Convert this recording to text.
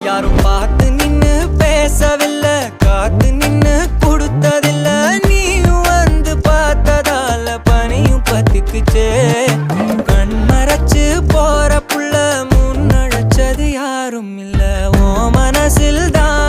யாரும் பார்த்து நின்னு பேசவில்லை, காத்து நின்னு கொடுத்ததில்ல. நீயும் வந்து பார்த்ததால பனியும் பத்திக்குச்சே. கண் மறைச்சு போற புள்ள முன்னழைச்சது யாரும் இல்ல. ஓ மனசில் தான்